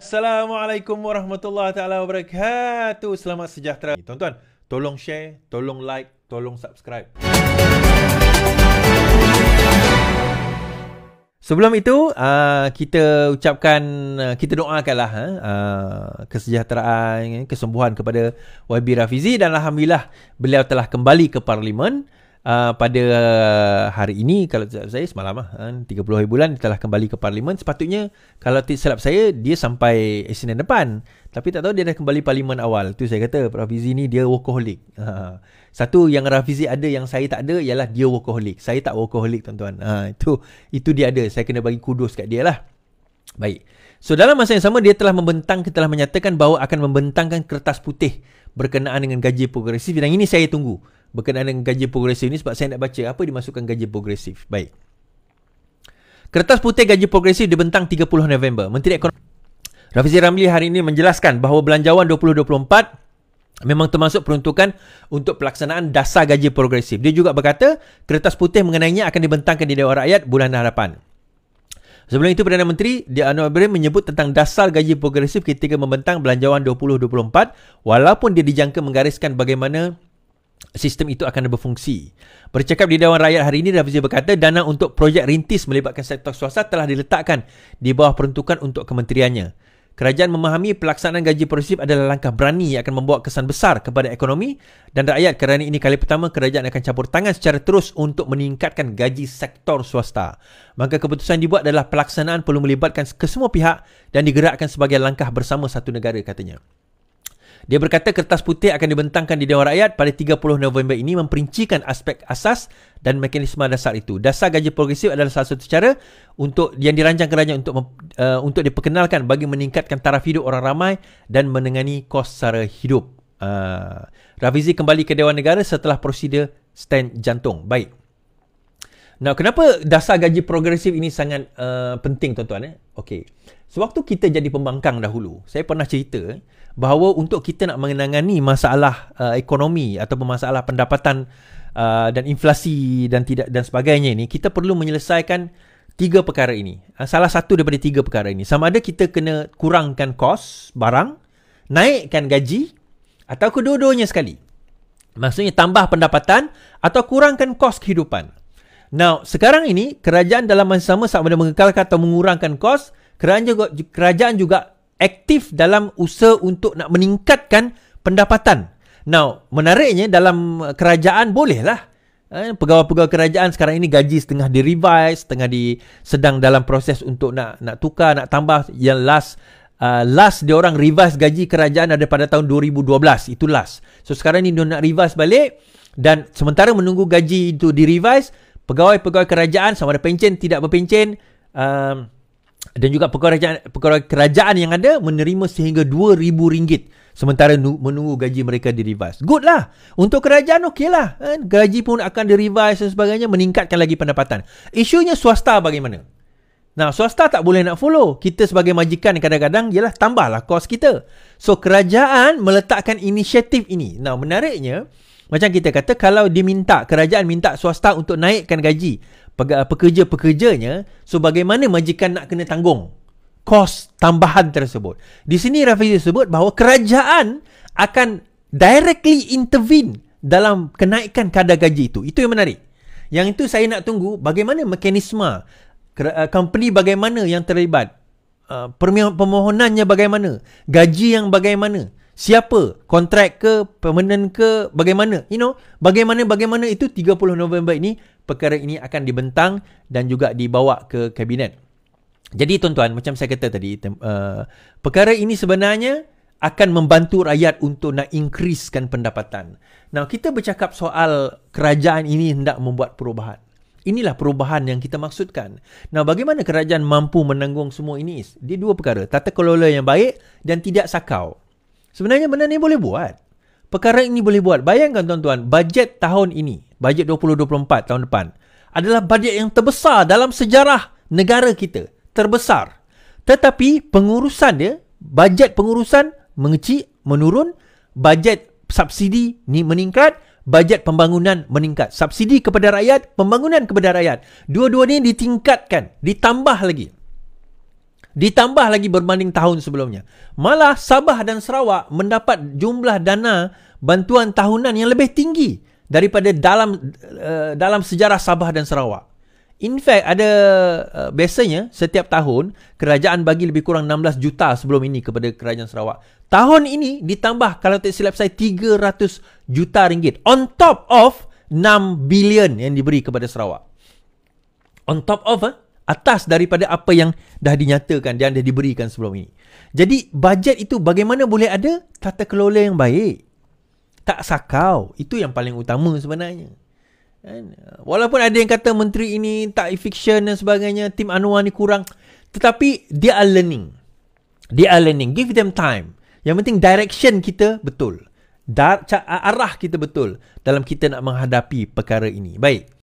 Assalamualaikum warahmatullahi taala wabarakatuh. Selamat sejahtera. Tuan-tuan, tolong share, tolong like, tolong subscribe. Sebelum itu, kita ucapkan, kita doakanlah kesejahteraan, kesembuhan kepada YB Rafizi, dan alhamdulillah beliau telah kembali ke Parlimen. Pada hari ini, kalau tidak saya semalam 30 hari bulan dia telah kembali ke Parlimen. Sepatutnya kalau tidak silap saya dia sampai Isnin depan, tapi tak tahu dia dah kembali Parlimen awal. Tu saya kata Rafizi ni dia workaholic. Satu yang Rafizi ada yang saya tak ada ialah dia workaholic. Saya tak workaholic, tuan-tuan. Itu dia ada. Saya kena bagi kudos kat dia lah. Baik. So dalam masa yang sama dia telah menyatakan bahawa akan membentangkan kertas putih berkenaan dengan gaji progresif, dan ini saya tunggu berkenaan dengan gaji progresif ni sebab saya nak baca apa dimasukkan gaji progresif. Baik. Kertas putih gaji progresif dibentang 30 November. Menteri Ekonomi Rafizi Ramli hari ini menjelaskan bahawa belanjawan 2024 memang termasuk peruntukan untuk pelaksanaan dasar gaji progresif. Dia juga berkata kertas putih mengenainya akan dibentangkan di Dewan Rakyat bulan hadapan. Sebelum itu, Perdana Menteri Anwar Ibrahim menyebut tentang dasar gaji progresif ketika membentang belanjawan 2024, walaupun dia dijangka menggariskan bagaimana sistem itu akan berfungsi. Bercakap di Dewan Rakyat hari ini, Rafizi berkata dana untuk projek rintis melibatkan sektor swasta telah diletakkan di bawah peruntukan untuk kementeriannya. Kerajaan memahami pelaksanaan gaji progresif adalah langkah berani yang akan membawa kesan besar kepada ekonomi dan rakyat, kerana ini kali pertama kerajaan akan campur tangan secara terus untuk meningkatkan gaji sektor swasta. Maka keputusan dibuat adalah pelaksanaan perlu melibatkan kesemua pihak dan digerakkan sebagai langkah bersama satu negara, katanya. Dia berkata kertas putih akan dibentangkan di Dewan Rakyat pada 30 November ini memperincikan aspek asas dan mekanisme dasar itu. Dasar gaji progresif adalah salah satu cara yang dirancang kerajaan untuk diperkenalkan bagi meningkatkan taraf hidup orang ramai dan menangani kos sara hidup. Rafizi kembali ke Dewan Negara setelah prosedur stent jantung. Baik. Now, kenapa dasar gaji progresif ini sangat penting, tuan-tuan? Okey. Sewaktu kita jadi pembangkang dahulu, saya pernah cerita bahawa untuk kita nak menangani masalah ekonomi ataupun masalah pendapatan dan inflasi dan sebagainya ini, kita perlu menyelesaikan 3 perkara ini. Salah satu daripada 3 perkara ini, sama ada kita kena kurangkan kos barang, naikkan gaji, atau kedua-duanya sekali. Maksudnya tambah pendapatan atau kurangkan kos kehidupan. Now, sekarang ini kerajaan dalam masa sama ada mengekalkan atau mengurangkan kos. Kerajaan juga aktif dalam usaha untuk nak meningkatkan pendapatan. Now, menariknya dalam kerajaan bolehlah. Pegawai-pegawai kerajaan sekarang ini gaji setengah di-revise, setengah sedang dalam proses untuk nak tukar, nak tambah. Yang last dia orang revise gaji kerajaan ada pada tahun 2012. Itu last. So sekarang ni dia nak revise balik, dan sementara menunggu gaji itu di-revise, pegawai-pegawai kerajaan sama ada pencen, tidak berpencen, dan juga pegawai kerajaan yang ada menerima sehingga RM2,000 sementara menunggu gaji mereka di-revise. Good lah. Untuk kerajaan okey lah. Gaji pun akan di-revise dan sebagainya, meningkatkan lagi pendapatan. Isunya swasta bagaimana? Nah, swasta tak boleh nak follow. Kita sebagai majikan kadang-kadang ialah tambahlah kos kita. So, kerajaan meletakkan inisiatif ini. Nah, menariknya, macam kita kata, kalau kerajaan minta swasta untuk naikkan gaji pekerja-pekerjanya, so bagaimana majikan nak kena tanggung kos tambahan tersebut? Di sini Rafizi sebut bahawa kerajaan akan directly intervene dalam kenaikan kadar gaji itu. Itu yang menarik. Yang itu saya nak tunggu bagaimana mekanisme, company bagaimana yang terlibat, permohonannya bagaimana, gaji yang bagaimana, siapa, kontrak ke, permanent ke, bagaimana, bagaimana itu 30 November ini, perkara ini akan dibentang dan juga dibawa ke kabinet. Jadi tuan-tuan, macam saya kata tadi, perkara ini sebenarnya akan membantu rakyat untuk nak increasekan pendapatan. Now, kita bercakap soal kerajaan ini hendak membuat perubahan. Inilah perubahan yang kita maksudkan. Now, bagaimana kerajaan mampu menanggung semua ini? Dia 2 perkara, tata kelola yang baik dan tidak sakau. Sebenarnya benda ni boleh buat. Perkara ini boleh buat. Bayangkan tuan-tuan, bajet tahun ini, bajet 2024 tahun depan, adalah bajet yang terbesar dalam sejarah negara kita. Terbesar. Tetapi pengurusan dia, bajet pengurusan mengecil, menurun, bajet subsidi ni meningkat, bajet pembangunan meningkat. Subsidi kepada rakyat, pembangunan kepada rakyat. Dua-dua ni ditingkatkan, ditambah lagi. Ditambah lagi berbanding tahun sebelumnya. Malah Sabah dan Sarawak mendapat jumlah dana bantuan tahunan yang lebih tinggi daripada dalam sejarah Sabah dan Sarawak. In fact, biasanya setiap tahun kerajaan bagi lebih kurang 16 juta sebelum ini kepada kerajaan Sarawak. Tahun ini ditambah, kalau tak silap saya, 300 juta ringgit on top of 6 bilion yang diberi kepada Sarawak. On top of atas daripada apa yang dah dinyatakan dan dah diberikan sebelum ini. Jadi bajet itu bagaimana boleh ada? Tata kelola yang baik, tak sakau. Itu yang paling utama sebenarnya. Walaupun ada yang kata menteri ini tak efficient dan sebagainya, tim Anwar ni kurang, tetapi they are learning. Give them time. Yang penting direction kita betul, arah kita betul dalam kita nak menghadapi perkara ini. Baik.